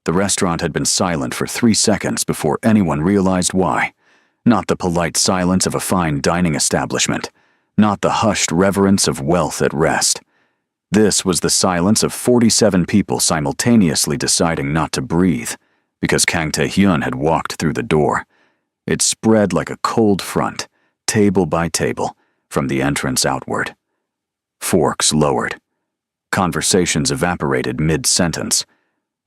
The restaurant had been silent for 3 seconds before anyone realized why. Not the polite silence of a fine dining establishment, not the hushed reverence of wealth at rest. This was the silence of 47 people simultaneously deciding not to breathe, because Kang Tae-hyun had walked through the door. It spread like a cold front, table by table, from the entrance outward. Forks lowered. Conversations evaporated mid-sentence.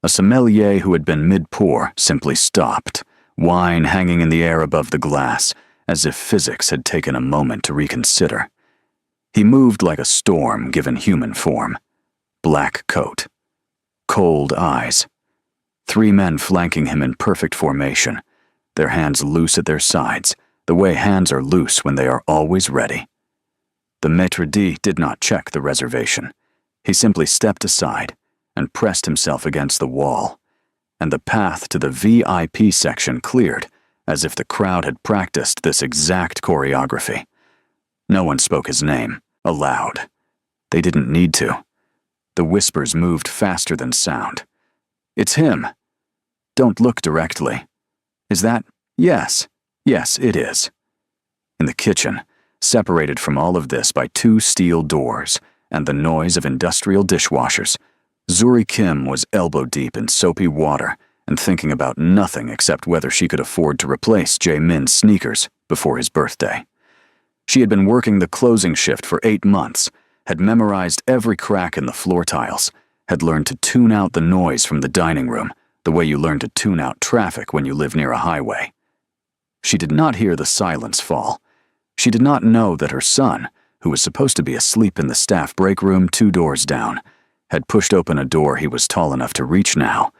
A sommelier who had been mid-pour simply stopped, wine hanging in the air above the glass, as if physics had taken a moment to reconsider. He moved like a storm given human form. Black coat. Cold eyes. 3 men flanking him in perfect formation, their hands loose at their sides, the way hands are loose when they are always ready. The maître d' did not check the reservation. He simply stepped aside and pressed himself against the wall, and the path to the VIP section cleared, as if the crowd had practiced this exact choreography. No one spoke his name, aloud. They didn't need to. The whispers moved faster than sound. "It's him. Don't look directly. Is that? Yes. Yes, it is." In the kitchen, separated from all of this by 2 steel doors and the noise of industrial dishwashers, Zuri Kim was elbow-deep in soapy water and thinking about nothing except whether she could afford to replace Jae-min's sneakers before his birthday. She had been working the closing shift for 8 months, had memorized every crack in the floor tiles, had learned to tune out the noise from the dining room, the way you learn to tune out traffic when you live near a highway. She did not hear the silence fall. She did not know that her son, who was supposed to be asleep in the staff break room 2 doors down, had pushed open a door he was tall enough to reach now,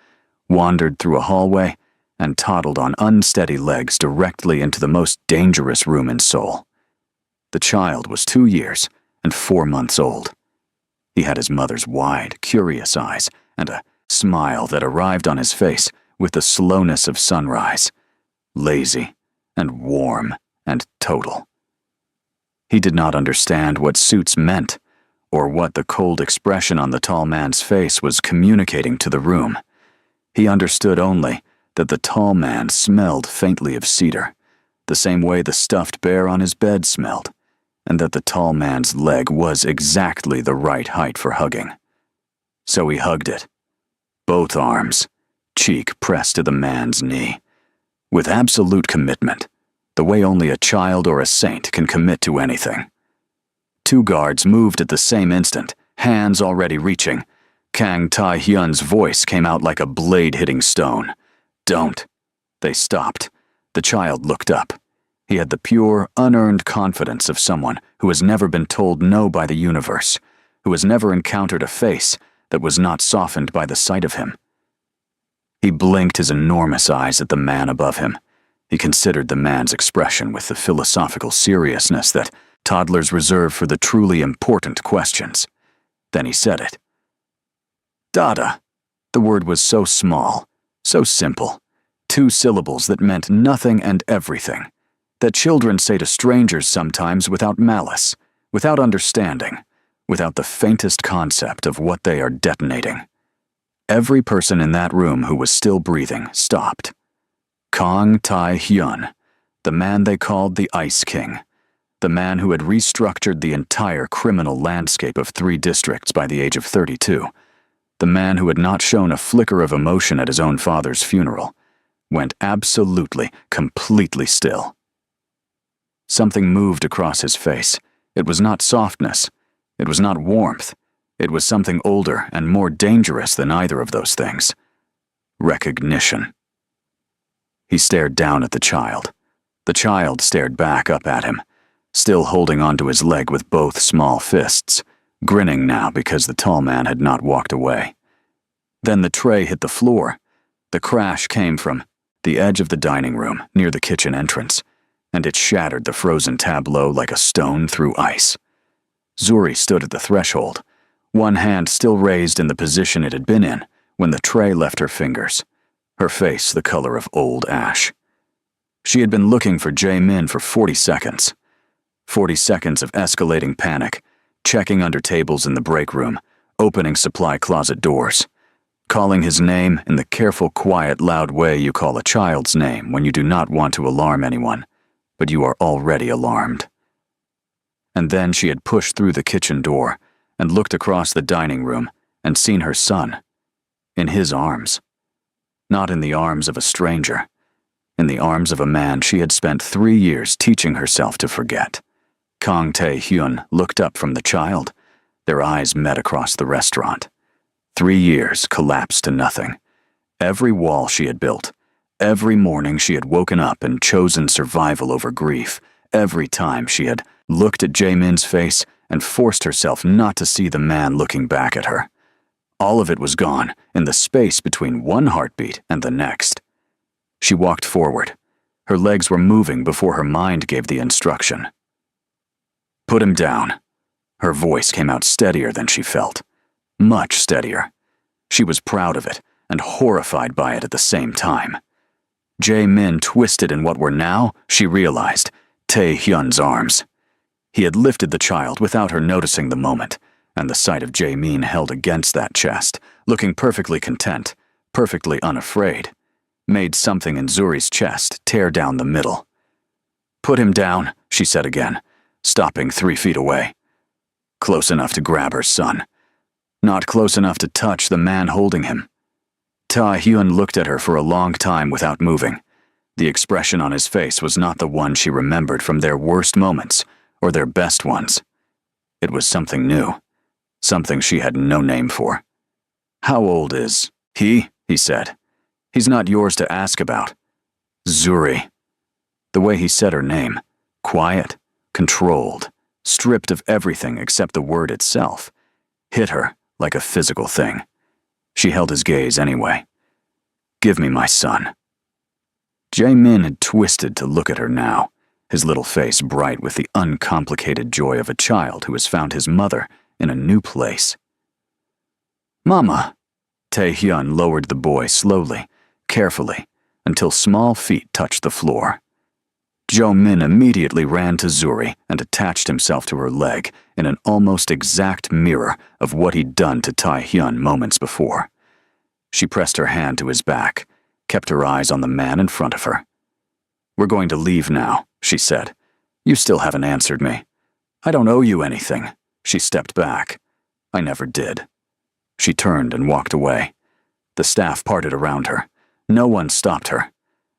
wandered through a hallway, and toddled on unsteady legs directly into the most dangerous room in Seoul. The child was 2 years and 4 months old. He had his mother's wide, curious eyes and a smile that arrived on his face with the slowness of sunrise, lazy and warm and total. He did not understand what suits meant, or what the cold expression on the tall man's face was communicating to the room. He understood only that the tall man smelled faintly of cedar, the same way the stuffed bear on his bed smelled, and that the tall man's leg was exactly the right height for hugging. So he hugged it, both arms, cheek pressed to the man's knee, with absolute commitment, the way only a child or a saint can commit to anything. 2 guards moved at the same instant, hands already reaching. Kang Tae-hyun's voice came out like a blade hitting stone. "Don't." They stopped. The child looked up. He had the pure, unearned confidence of someone who has never been told no by the universe, who has never encountered a face that was not softened by the sight of him. He blinked his enormous eyes at the man above him. He considered the man's expression with the philosophical seriousness that toddlers reserve for the truly important questions. Then he said it. Dada. The word was so small, so simple. 2 syllables that meant nothing and everything, that children say to strangers sometimes without malice, without understanding, without the faintest concept of what they are detonating. Every person in that room who was still breathing stopped. Kang Tae-hyun, the man they called the Ice King, the man who had restructured the entire criminal landscape of 3 districts by the age of 32, the man who had not shown a flicker of emotion at his own father's funeral, went absolutely, completely still. Something moved across his face. It was not softness. It was not warmth. It was something older and more dangerous than either of those things. Recognition. He stared down at the child. The child stared back up at him, still holding onto his leg with both small fists, grinning now because the tall man had not walked away. Then the tray hit the floor. The crash came from the edge of the dining room near the kitchen entrance, and it shattered the frozen tableau like a stone through ice. Zuri stood at the threshold, one hand still raised in the position it had been in when the tray left her fingers, her face the color of old ash. She had been looking for Jae-min for 40 seconds. 40 seconds of escalating panic, checking under tables in the break room, opening supply closet doors. calling his name in the careful, quiet, loud way you call a child's name when you do not want to alarm anyone, but you are already alarmed. And then she had pushed through the kitchen door and looked across the dining room and seen her son, in his arms. Not in the arms of a stranger, in the arms of a man she had spent 3 years teaching herself to forget. Kang Tae-hyun looked up from the child. Their eyes met across the restaurant. 3 years collapsed to nothing. Every wall she had built, every morning she had woken up and chosen survival over grief, every time she had looked at Jaemin's face and forced herself not to see the man looking back at her. All of it was gone in the space between one heartbeat and the next. She walked forward. Her legs were moving before her mind gave the instruction. Put him down. Her voice came out steadier than she felt. Much steadier. She was proud of it and horrified by it at the same time. Jae-min twisted in what were now, she realized, Tae-hyun's arms. He had lifted the child without her noticing the moment, and the sight of Jae-min held against that chest, looking perfectly content, perfectly unafraid, made something in Zuri's chest tear down the middle. Put him down, she said again, stopping 3 feet away. Close enough to grab her son. Not close enough to touch the man holding him. Tae-hyun looked at her for a long time without moving. The expression on his face was not the one she remembered from their worst moments or their best ones. It was something new, something she had no name for. How old is he? He said. He's not yours to ask about. Zuri. The way he said her name, quiet, controlled, stripped of everything except the word itself, hit her like a physical thing. She held his gaze anyway. Give me my son. Jae-min had twisted to look at her now, his little face bright with the uncomplicated joy of a child who has found his mother in a new place. Mama. Tae-hyun lowered the boy slowly, carefully, until small feet touched the floor. Jo-min immediately ran to Zuri and attached himself to her leg in an almost exact mirror of what he'd done to Tae-hyun moments before. She pressed her hand to his back, kept her eyes on the man in front of her. We're going to leave now, she said. You still haven't answered me. I don't owe you anything. She stepped back. I never did. She turned and walked away. The staff parted around her. No one stopped her.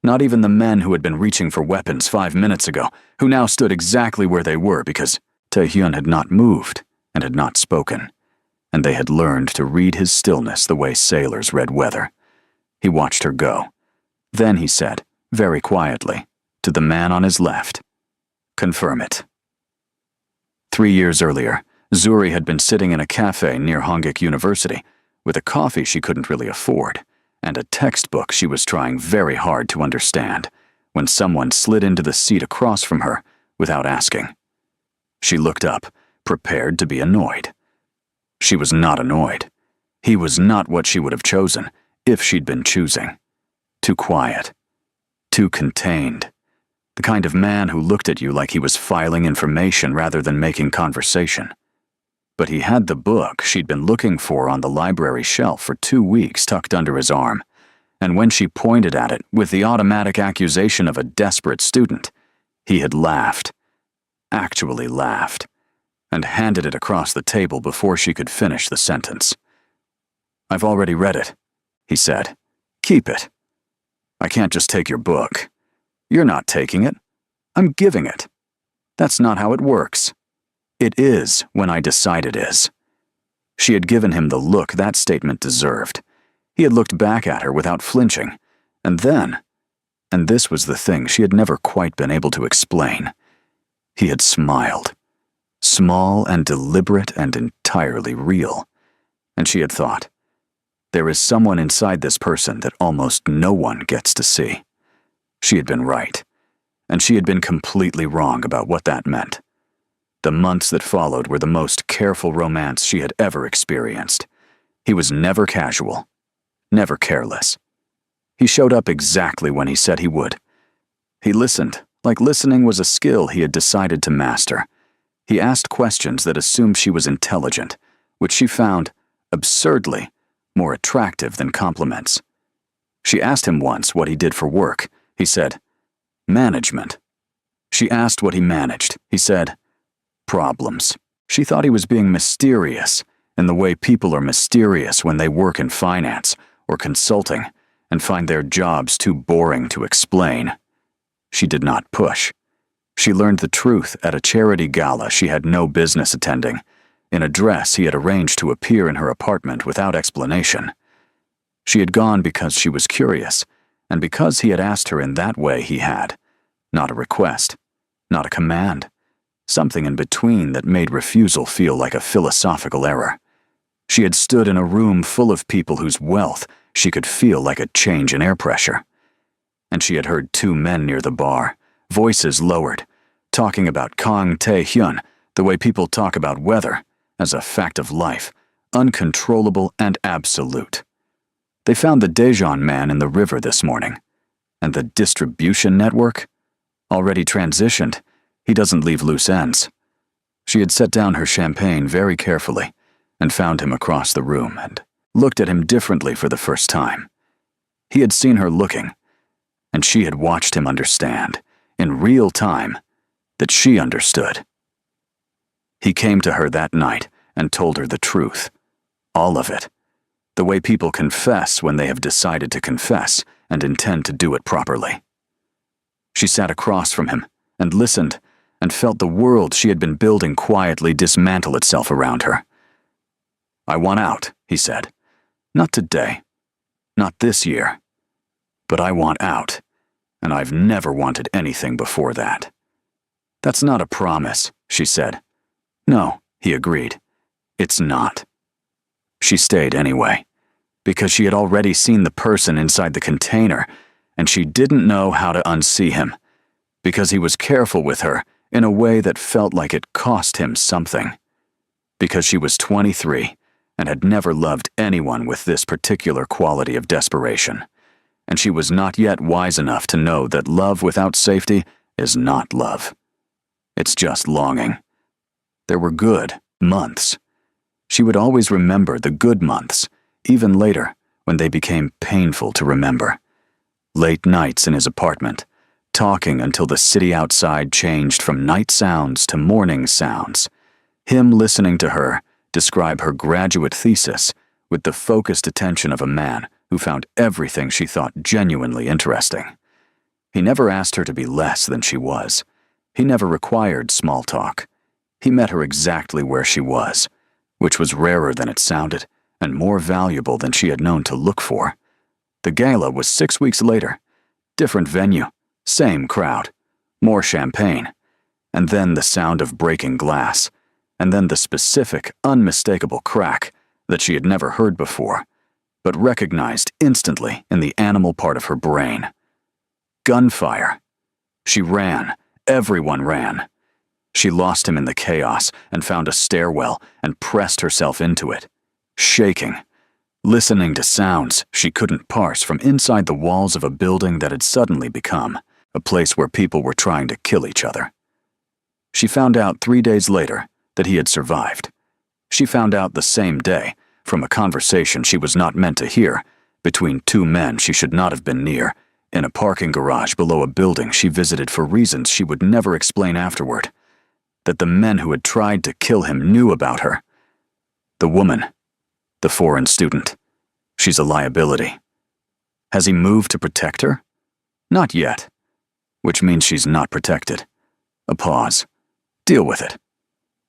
Not even the men who had been reaching for weapons 5 minutes ago, who now stood exactly where they were because Tae-hyun had not moved and had not spoken, and they had learned to read his stillness the way sailors read weather. He watched her go. Then he said, very quietly, to the man on his left, confirm it. 3 years earlier, Zuri had been sitting in a cafe near Hongik University with a coffee she couldn't really afford and a textbook she was trying very hard to understand when someone slid into the seat across from her without asking. She looked up, prepared to be annoyed. She was not annoyed. He was not what she would have chosen if she'd been choosing. Too quiet. Too contained. The kind of man who looked at you like he was filing information rather than making conversation. But he had the book she'd been looking for on the library shelf for 2 weeks tucked under his arm, and when she pointed at it with the automatic accusation of a desperate student, he had laughed, actually laughed, and handed it across the table before she could finish the sentence. I've already read it, he said. Keep it. I can't just take your book. You're not taking it. I'm giving it. That's not how it works. It is when I decide it is. She had given him the look that statement deserved. He had looked back at her without flinching, and then, and this was the thing she had never quite been able to explain, he had smiled. Small and deliberate and entirely real. And she had thought, there is someone inside this person that almost no one gets to see. She had been right, and she had been completely wrong about what that meant. The months that followed were the most careful romance she had ever experienced. He was never casual, never careless. He showed up exactly when he said he would. He listened, like listening was a skill he had decided to master. He asked questions that assumed she was intelligent, which she found, absurdly, more attractive than compliments. She asked him once what he did for work. He said, "Management." She asked what he managed. He said, "Problems." She thought he was being mysterious, in the way people are mysterious when they work in finance or consulting and find their jobs too boring to explain. She did not push. She learned the truth at a charity gala she had no business attending, in a dress he had arranged to appear in her apartment without explanation. She had gone because she was curious, and because he had asked her in that way he had. Not a request, not a command, something in between that made refusal feel like a philosophical error. She had stood in a room full of people whose wealth she could feel like a change in air pressure. And she had heard two men near the bar, voices lowered, talking about Kang Tae-hyun the way people talk about weather, as a fact of life, uncontrollable and absolute. They found the Daejeon man in the river this morning. And the distribution network? Already transitioned, he doesn't leave loose ends. She had set down her champagne very carefully and found him across the room and looked at him differently for the first time. He had seen her looking, and she had watched him understand, in real time, that she understood. He came to her that night and told her the truth. All of it. The way people confess when they have decided to confess and intend to do it properly. She sat across from him and listened and felt the world she had been building quietly dismantle itself around her. "I want out," he said. "Not today. Not this year. But I want out, and I've never wanted anything before that." "That's not a promise," she said. "No," he agreed. "It's not." She stayed anyway, because she had already seen the person inside the container, and she didn't know how to unsee him, because he was careful with her in a way that felt like it cost him something. Because she was 23 and had never loved anyone with this particular quality of desperation, and she was not yet wise enough to know that love without safety is not love. It's just longing. There were good months. She would always remember the good months, even later, when they became painful to remember. Late nights in his apartment, talking until the city outside changed from night sounds to morning sounds. Him listening to her describe her graduate thesis with the focused attention of a man who found everything she thought genuinely interesting. He never asked her to be less than she was. He never required small talk. He met her exactly where she was, which was rarer than it sounded and more valuable than she had known to look for. The gala was 6 weeks later. Different venue, same crowd, more champagne, and then the sound of breaking glass, and then the specific, unmistakable crack that she had never heard before, but recognized instantly in the animal part of her brain. Gunfire. She ran. Everyone ran. She lost him in the chaos and found a stairwell and pressed herself into it, shaking, listening to sounds she couldn't parse from inside the walls of a building that had suddenly become a place where people were trying to kill each other. She found out 3 days later that he had survived. She found out the same day from a conversation she was not meant to hear between two men she should not have been near in a parking garage below a building she visited for reasons she would never explain afterward, that the men who had tried to kill him knew about her. The woman, the foreign student, she's a liability. Has he moved to protect her? Not yet, which means she's not protected. A pause. Deal with it.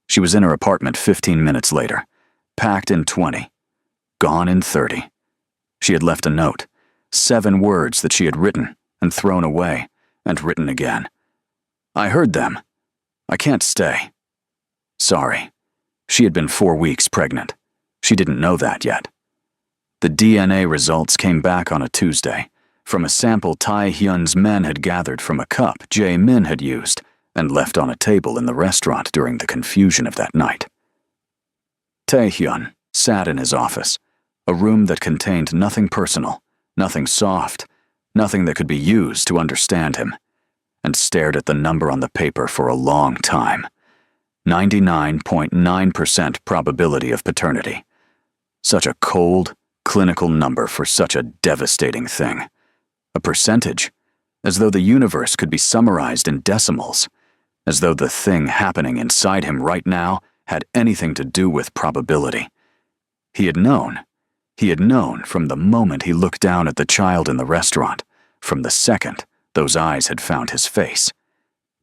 She was in her apartment 15 minutes later, packed in 20, gone in 30. She had left a note, 7 words that she had written and thrown away and written again. I heard them. I can't stay. Sorry. She had been 4 weeks pregnant. She didn't know that yet. The DNA results came back on a Tuesday from a sample Tae-hyun's men had gathered from a cup Jae-min had used and left on a table in the restaurant during the confusion of that night. Tae-hyun sat in his office, a room that contained nothing personal, nothing soft, nothing that could be used to understand him, and stared at the number on the paper for a long time. 99.9% probability of paternity. Such a cold, clinical number for such a devastating thing. A percentage, as though the universe could be summarized in decimals, as though the thing happening inside him right now had anything to do with probability. He had known from the moment he looked down at the child in the restaurant, from the second those eyes had found his face.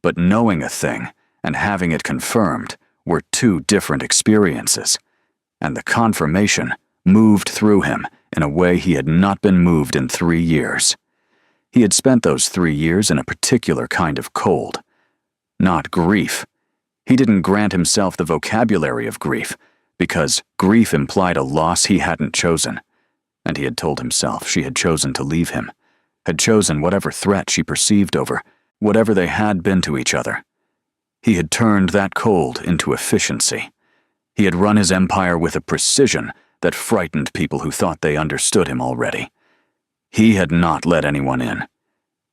But knowing a thing and having it confirmed were two different experiences, and the confirmation moved through him in a way he had not been moved in 3 years. He had spent those 3 years in a particular kind of cold. Not grief. He didn't grant himself the vocabulary of grief, because grief implied a loss he hadn't chosen, and he had told himself she had chosen to leave him, had chosen whatever threat she perceived over, whatever they had been to each other. He had turned that cold into efficiency. He had run his empire with a precision that frightened people who thought they understood him already. He had not let anyone in.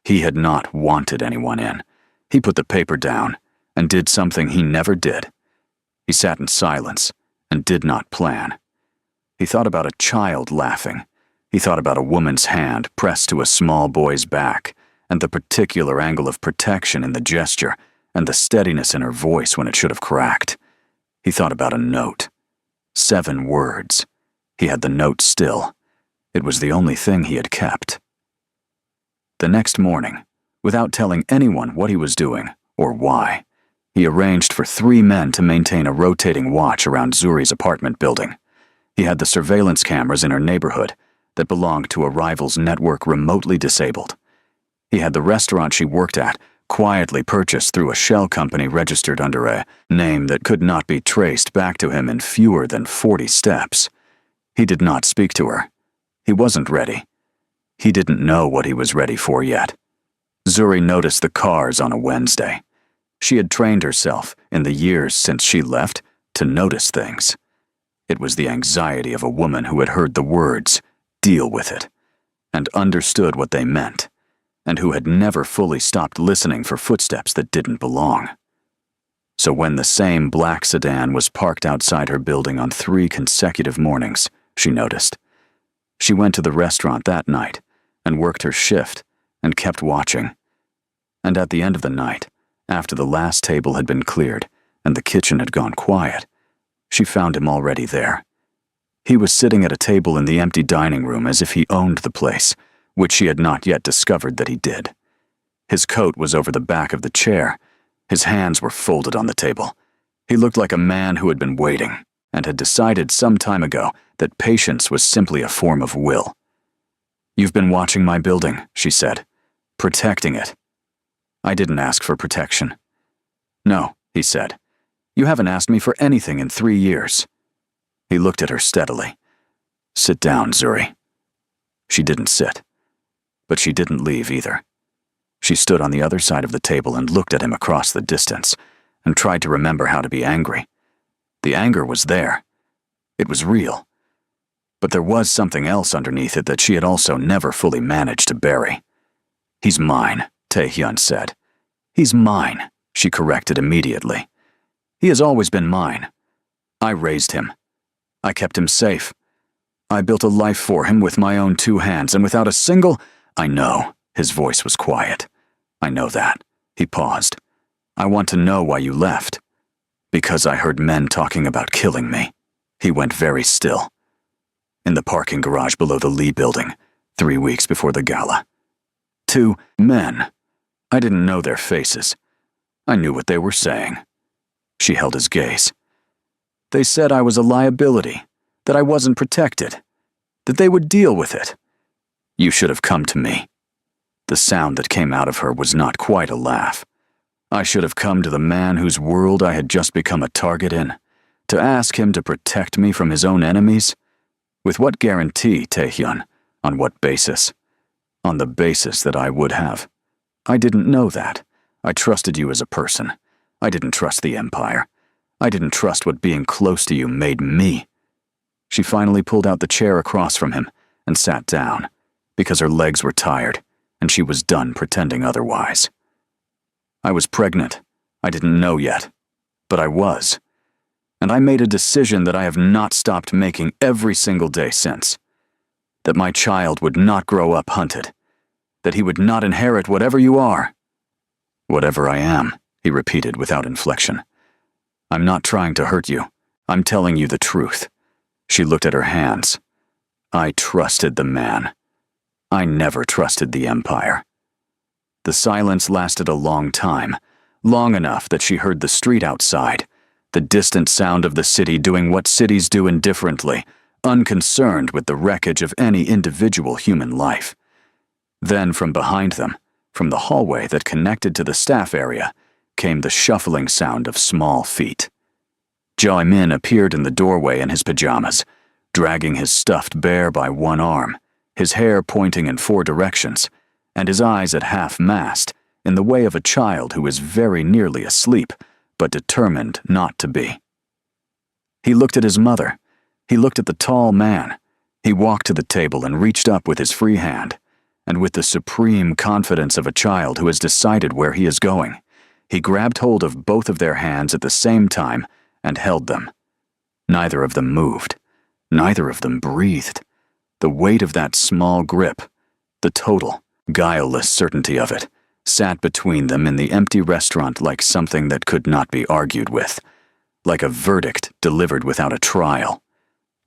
He had not wanted anyone in. He put the paper down and did something he never did. He sat in silence and did not plan. He thought about a child laughing. He thought about a woman's hand pressed to a small boy's back, and the particular angle of protection in the gesture, and the steadiness in her voice when it should have cracked. He thought about a note. 7 words. He had the note still. It was the only thing he had kept. The next morning, without telling anyone what he was doing or why, he arranged for 3 men to maintain a rotating watch around Zuri's apartment building. He had the surveillance cameras in her neighborhood that belonged to a rival's network remotely disabled. He had the restaurant she worked at quietly purchased through a shell company registered under a name that could not be traced back to him in fewer than 40 steps. He did not speak to her. He wasn't ready. He didn't know what he was ready for yet. Zuri noticed the cars on a Wednesday. She had trained herself, in the years since she left, to notice things. It was the anxiety of a woman who had heard the words, "deal with it," and understood what they meant, and who had never fully stopped listening for footsteps that didn't belong. So when the same black sedan was parked outside her building on 3 consecutive mornings, she noticed. She went to the restaurant that night and worked her shift and kept watching. And at the end of the night, after the last table had been cleared and the kitchen had gone quiet, she found him already there. He was sitting at a table in the empty dining room as if he owned the place, which she had not yet discovered that he did. His coat was over the back of the chair. His hands were folded on the table. He looked like a man who had been waiting and had decided some time ago that patience was simply a form of will. "You've been watching my building," she said, "protecting it." "I didn't ask for protection." "No," he said. "You haven't asked me for anything in 3 years." He looked at her steadily. "Sit down, Zuri." She didn't sit. But she didn't leave either. She stood on the other side of the table and looked at him across the distance and tried to remember how to be angry. The anger was there. It was real. But there was something else underneath it that she had also never fully managed to bury. "He's mine," Tae-hyun said. "He's mine," she corrected immediately. "He has always been mine. I raised him. I kept him safe. I built a life for him with my own 2 hands, and without a single—" "I know." His voice was quiet. "I know that." He paused. "I want to know why you left." "Because I heard men talking about killing me." He went very still. "In the parking garage below the Lee building, 3 weeks before the gala. 2 men. I didn't know their faces. I knew what they were saying." She held his gaze. "They said I was a liability, that I wasn't protected, that they would deal with it. You should have come to me." The sound that came out of her was not quite a laugh. "I should have come to the man whose world I had just become a target in, to ask him to protect me from his own enemies? With what guarantee, Tae-hyun? On what basis?" "On the basis that I would have. I didn't know that. I trusted you as a person. I didn't trust the empire. I didn't trust what being close to you made me." She finally pulled out the chair across from him and sat down, because her legs were tired, and she was done pretending otherwise. "I was pregnant. I didn't know yet. But I was. And I made a decision that I have not stopped making every single day since. that my child would not grow up hunted, that he would not inherit whatever you are. Whatever I am, he repeated without inflection. I'm not trying to hurt you. I'm telling you the truth. She looked at her hands. I trusted the man. I never trusted the Empire. The silence lasted a long time, long enough that she heard the street outside, the distant sound of the city doing what cities do indifferently, unconcerned with the wreckage of any individual human life. Then from behind them, from the hallway that connected to the staff area, came the shuffling sound of small feet. Jae-min appeared in the doorway in his pajamas, dragging his stuffed bear by one arm, his hair pointing in 4 directions, and his eyes at half-mast, in the way of a child who is very nearly asleep, but determined not to be. He looked at his mother. He looked at the tall man. He walked to the table and reached up with his free hand, and with the supreme confidence of a child who has decided where he is going, he grabbed hold of both of their hands at the same time and held them. Neither of them moved. Neither of them breathed. The weight of that small grip, the total, guileless certainty of it, sat between them in the empty restaurant like something that could not be argued with, like a verdict delivered without a trial,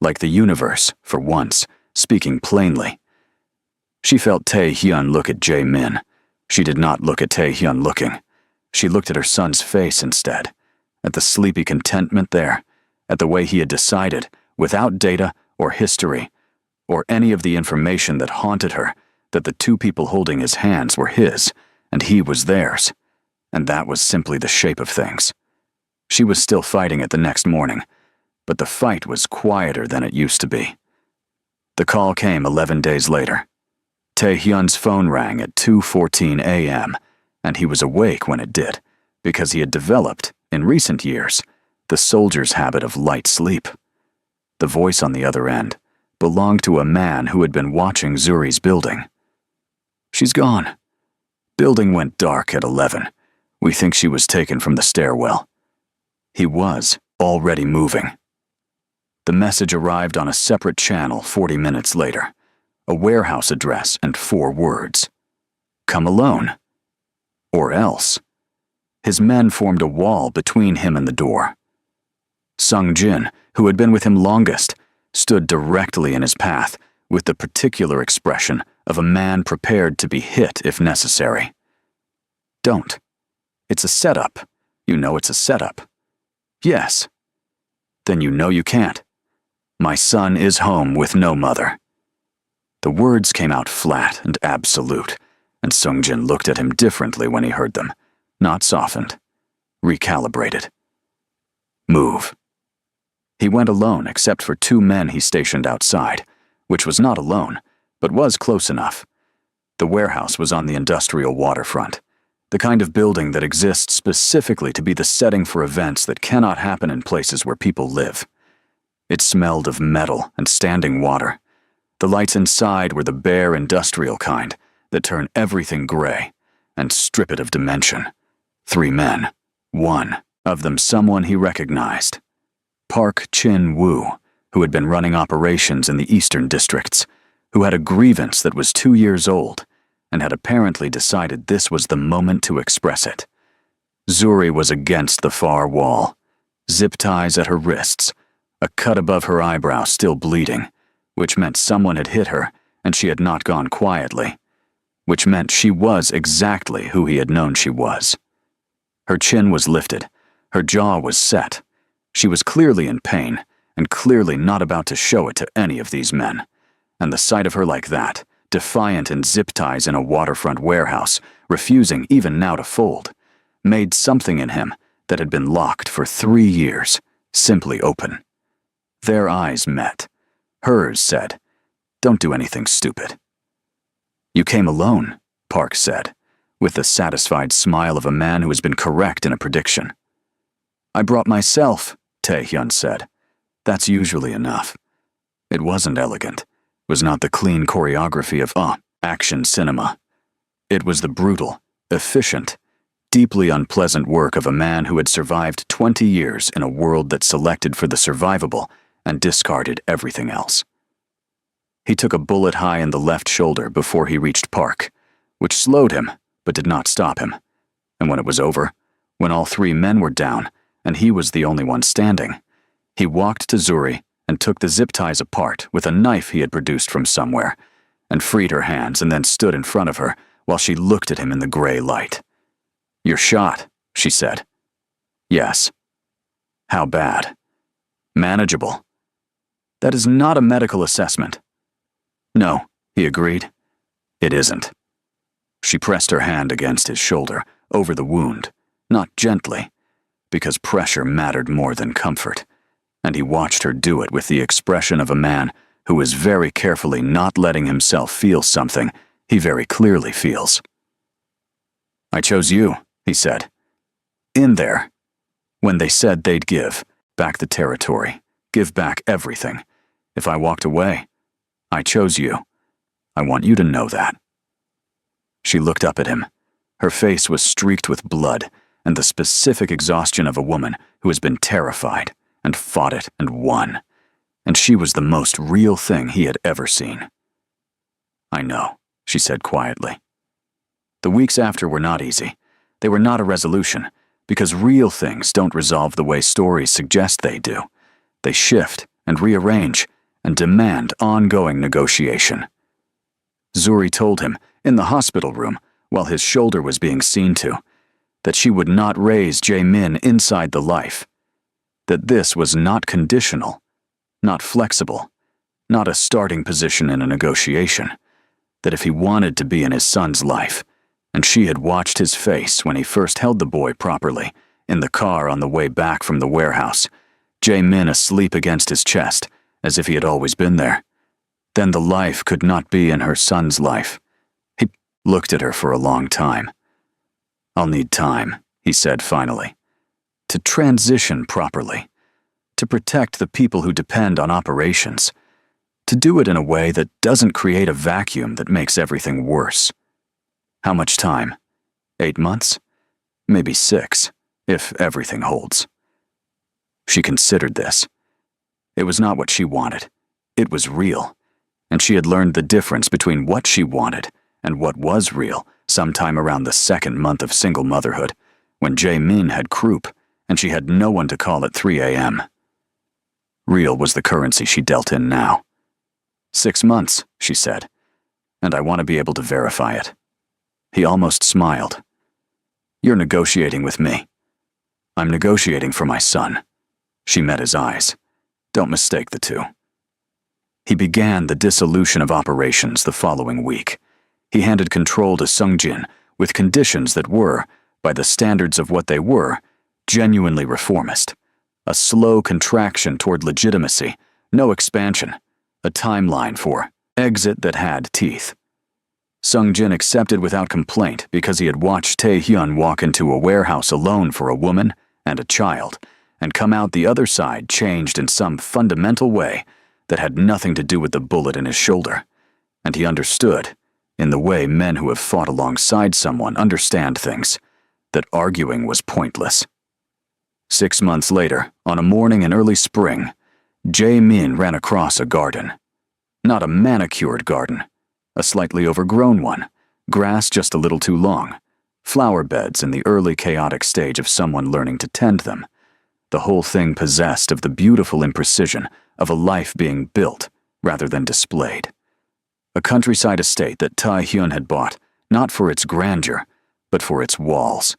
like the universe, for once, speaking plainly. She felt Tae-hyun look at Jae-min. She did not look at Tae-hyun looking. She looked at her son's face instead, at the sleepy contentment there, at the way he had decided, without data or history, or any of the information that haunted her, that the 2 people holding his hands were his, and he was theirs, and that was simply the shape of things. She was still fighting it the next morning, but the fight was quieter than it used to be. The call came 11 days later. Tae-hyun's phone rang at 2:14 a.m., and he was awake when it did, because he had developed, in recent years, the soldier's habit of light sleep. The voice on the other end belonged to a man who had been watching Zuri's building. She's gone. Building went dark at 11. We think she was taken from the stairwell. He was already moving. The message arrived on a separate channel 40 minutes later. A warehouse address and 4 words. Come alone. Or else. His men formed a wall between him and the door. Sung-jin, who had been with him longest, stood directly in his path with the particular expression of a man prepared to be hit if necessary. Don't. It's a setup. You know it's a setup. Yes. Then you know you can't. My son is home with no mother. The words came out flat and absolute, and Sung-jin looked at him differently when he heard them, not softened, recalibrated. Move. He went alone except for 2 men he stationed outside, which was not alone, but was close enough. The warehouse was on the industrial waterfront, the kind of building that exists specifically to be the setting for events that cannot happen in places where people live. It smelled of metal and standing water. The lights inside were the bare industrial kind that turn everything gray and strip it of dimension. 3 men, 1 of them someone he recognized. Park Chin-woo, who had been running operations in the eastern districts, who had a grievance that was 2 years old and had apparently decided this was the moment to express it. Zuri was against the far wall, zip ties at her wrists, a cut above her eyebrow still bleeding, which meant someone had hit her and she had not gone quietly, which meant she was exactly who he had known she was. Her chin was lifted, her jaw was set. She was clearly in pain and clearly not about to show it to any of these men, and the sight of her like that, defiant in zip ties in a waterfront warehouse, refusing even now to fold, made something in him that had been locked for 3 years simply open. Their eyes met. Hers said, "Don't do anything stupid." "You came alone," Park said, with the satisfied smile of a man who has been correct in a prediction. "I brought myself," Tae-hyun said. "That's usually enough." It wasn't elegant. It was not the clean choreography of action cinema. It was the brutal, efficient, deeply unpleasant work of a man who had survived 20 years in a world that selected for the survivable and discarded everything else. He took a bullet high in the left shoulder before he reached Park, which slowed him but did not stop him. And when it was over, when all three men were down and he was the only one standing, he walked to Zuri and took the zip ties apart with a knife he had produced from somewhere, and freed her hands and then stood in front of her while she looked at him in the gray light. "You're shot," she said. "Yes." "How bad?" "Manageable." "That is not a medical assessment." "No," he agreed. "It isn't." She pressed her hand against his shoulder, over the wound, not gently, because pressure mattered more than comfort, and he watched her do it with the expression of a man who is very carefully not letting himself feel something he very clearly feels. "I chose you," he said. "In there. When they said they'd give back the territory, give back everything. If I walked away, I chose you. I want you to know that." She looked up at him. Her face was streaked with blood and the specific exhaustion of a woman who has been terrified and fought it and won, and she was the most real thing he had ever seen. "I know," she said quietly. The weeks after were not easy. They were not a resolution, because real things don't resolve the way stories suggest they do. They shift and rearrange and demand ongoing negotiation. Zuri told him, in the hospital room, while his shoulder was being seen to, that she would not raise Jae-min inside the life, that this was not conditional, not flexible, not a starting position in a negotiation, that if he wanted to be in his son's life, and she had watched his face when he first held the boy properly, in the car on the way back from the warehouse, Jae-min asleep against his chest, as if he had always been there, then the life could not be in her son's life. He looked at her for a long time. "I'll need time," he said finally, "to transition properly, to protect the people who depend on operations, to do it in a way that doesn't create a vacuum that makes everything worse." "How much time? 8 months? Maybe 6, if everything holds." She considered this. It was not what she wanted. It was real, and she had learned the difference between what she wanted and what was real sometime around the 2nd month of single motherhood, when Jae-min had croup and she had no one to call at 3 a.m. Real was the currency she dealt in now. 6 months, she said, and I want to be able to verify it. He almost smiled. "You're negotiating with me." "I'm negotiating for my son." She met his eyes. "Don't mistake the two." He began the dissolution of operations the following week. He handed control to Sungjin with conditions that were, by the standards of what they were, genuinely reformist. A slow contraction toward legitimacy, no expansion, a timeline for exit that had teeth. Sungjin accepted without complaint because he had watched Tae-hyun walk into a warehouse alone for a woman and a child, and come out the other side changed in some fundamental way that had nothing to do with the bullet in his shoulder, and he understood, in the way men who have fought alongside someone understand things, that arguing was pointless. 6 months later, on a morning in early spring, Jae-min ran across a garden. Not a manicured garden, a slightly overgrown one, grass just a little too long, flower beds in the early chaotic stage of someone learning to tend them, the whole thing possessed of the beautiful imprecision of a life being built rather than displayed. A countryside estate that Tae-hyun had bought, not for its grandeur, but for its walls.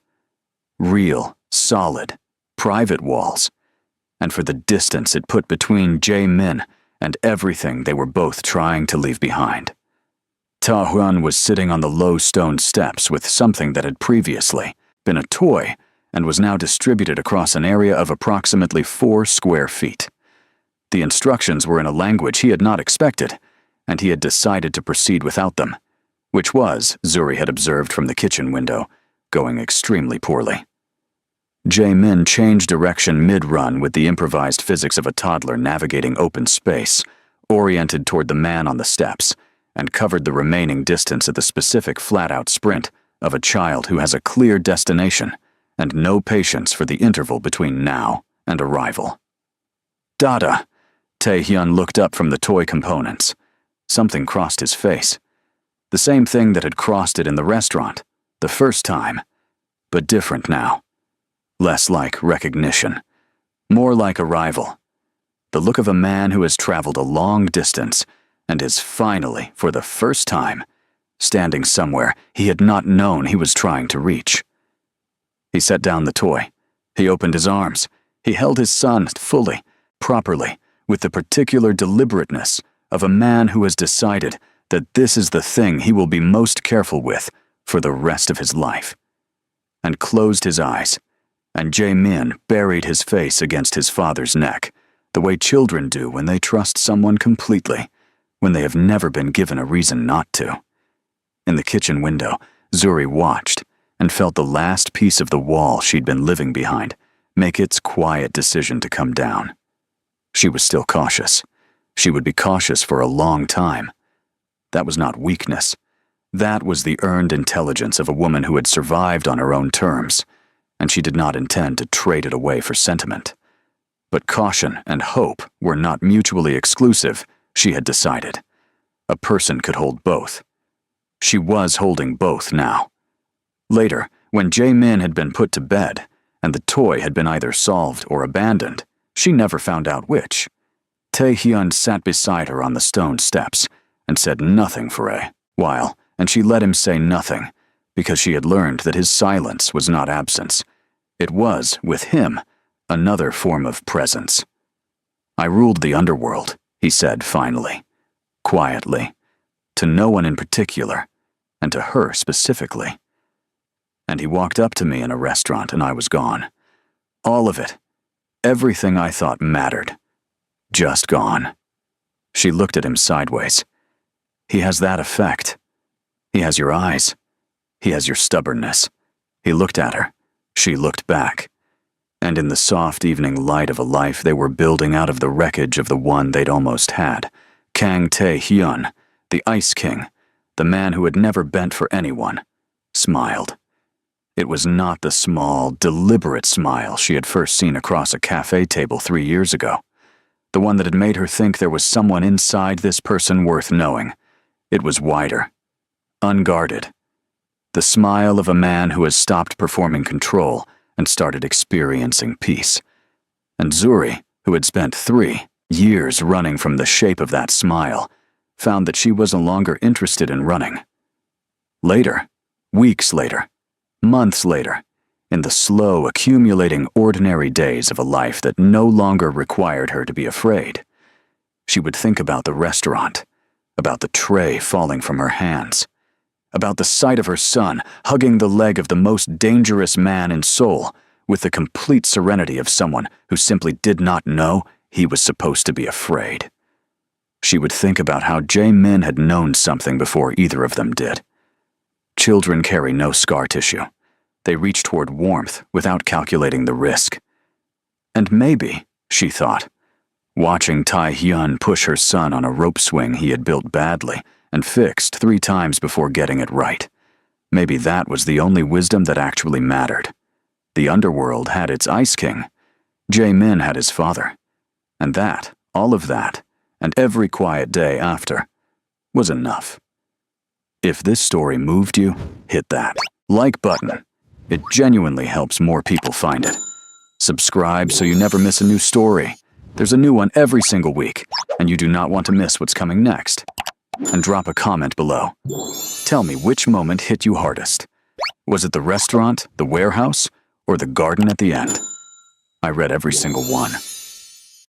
Real, solid, private walls, and for the distance it put between Jae-min and everything they were both trying to leave behind. Tae-hyun was sitting on the low stone steps with something that had previously been a toy and was now distributed across an area of approximately 4 square feet. The instructions were in a language he had not expected, and he had decided to proceed without them, which was, Zuri had observed from the kitchen window, going extremely poorly. Jae-min changed direction mid-run with the improvised physics of a toddler navigating open space, oriented toward the man on the steps, and covered the remaining distance at the specific flat-out sprint of a child who has a clear destination and no patience for the interval between now and arrival. "Dada!" Tae-hyun looked up from the toy components. Something crossed his face. The same thing that had crossed it in the restaurant, the first time, but different now. Less like recognition, more like arrival. The look of a man who has traveled a long distance and is finally, for the first time, standing somewhere he had not known he was trying to reach. He set down the toy. He opened his arms. He held his son fully, properly, with the particular deliberateness of a man who has decided that this is the thing he will be most careful with for the rest of his life. And closed his eyes, and Jae-min buried his face against his father's neck, the way children do when they trust someone completely, when they have never been given a reason not to. In the kitchen window, Zuri watched and felt the last piece of the wall she'd been living behind make its quiet decision to come down. She was still cautious. She would be cautious for a long time. That was not weakness. That was the earned intelligence of a woman who had survived on her own terms, and she did not intend to trade it away for sentiment. But caution and hope were not mutually exclusive, she had decided. A person could hold both. She was holding both now. Later, when Jae-min had been put to bed, and the toy had been either solved or abandoned, she never found out which. Tae-hyun sat beside her on the stone steps and said nothing for a while, and she let him say nothing, because she had learned that his silence was not absence. It was, with him, another form of presence. "I ruled the underworld," he said finally, quietly, to no one in particular, and to her specifically. And he walked up to me in a restaurant and I was gone. All of it. Everything I thought mattered. Just gone. She looked at him sideways. "He has that effect. He has your eyes. He has your stubbornness." He looked at her. She looked back. And in the soft evening light of a life they were building out of the wreckage of the one they'd almost had, Kang Tae-hyun, the Ice King, the man who had never bent for anyone, smiled. It was not the small, deliberate smile she had first seen across a cafe table 3 years ago, the one that had made her think there was someone inside this person worth knowing. It was wider, unguarded. The smile of a man who has stopped performing control and started experiencing peace. And Zuri, who had spent 3 years running from the shape of that smile, found that she was no longer interested in running. Later, weeks later, months later, in the slow, accumulating ordinary days of a life that no longer required her to be afraid, she would think about the restaurant, about the tray falling from her hands, about the sight of her son hugging the leg of the most dangerous man in Seoul with the complete serenity of someone who simply did not know he was supposed to be afraid. She would think about how Jae-min had known something before either of them did. Children carry no scar tissue. They reach toward warmth without calculating the risk. And maybe, she thought, watching Tae-hyun push her son on a rope swing he had built badly and fixed 3 times before getting it right, maybe that was the only wisdom that actually mattered. The underworld had its Ice King. Jae-min had his father. And that, all of that, and every quiet day after, was enough. If this story moved you, hit that like button. It genuinely helps more people find it. Subscribe so you never miss a new story. There's a new one every single week, and you do not want to miss what's coming next. And drop a comment below. Tell me which moment hit you hardest. Was it the restaurant, the warehouse, or the garden at the end? I read every single one.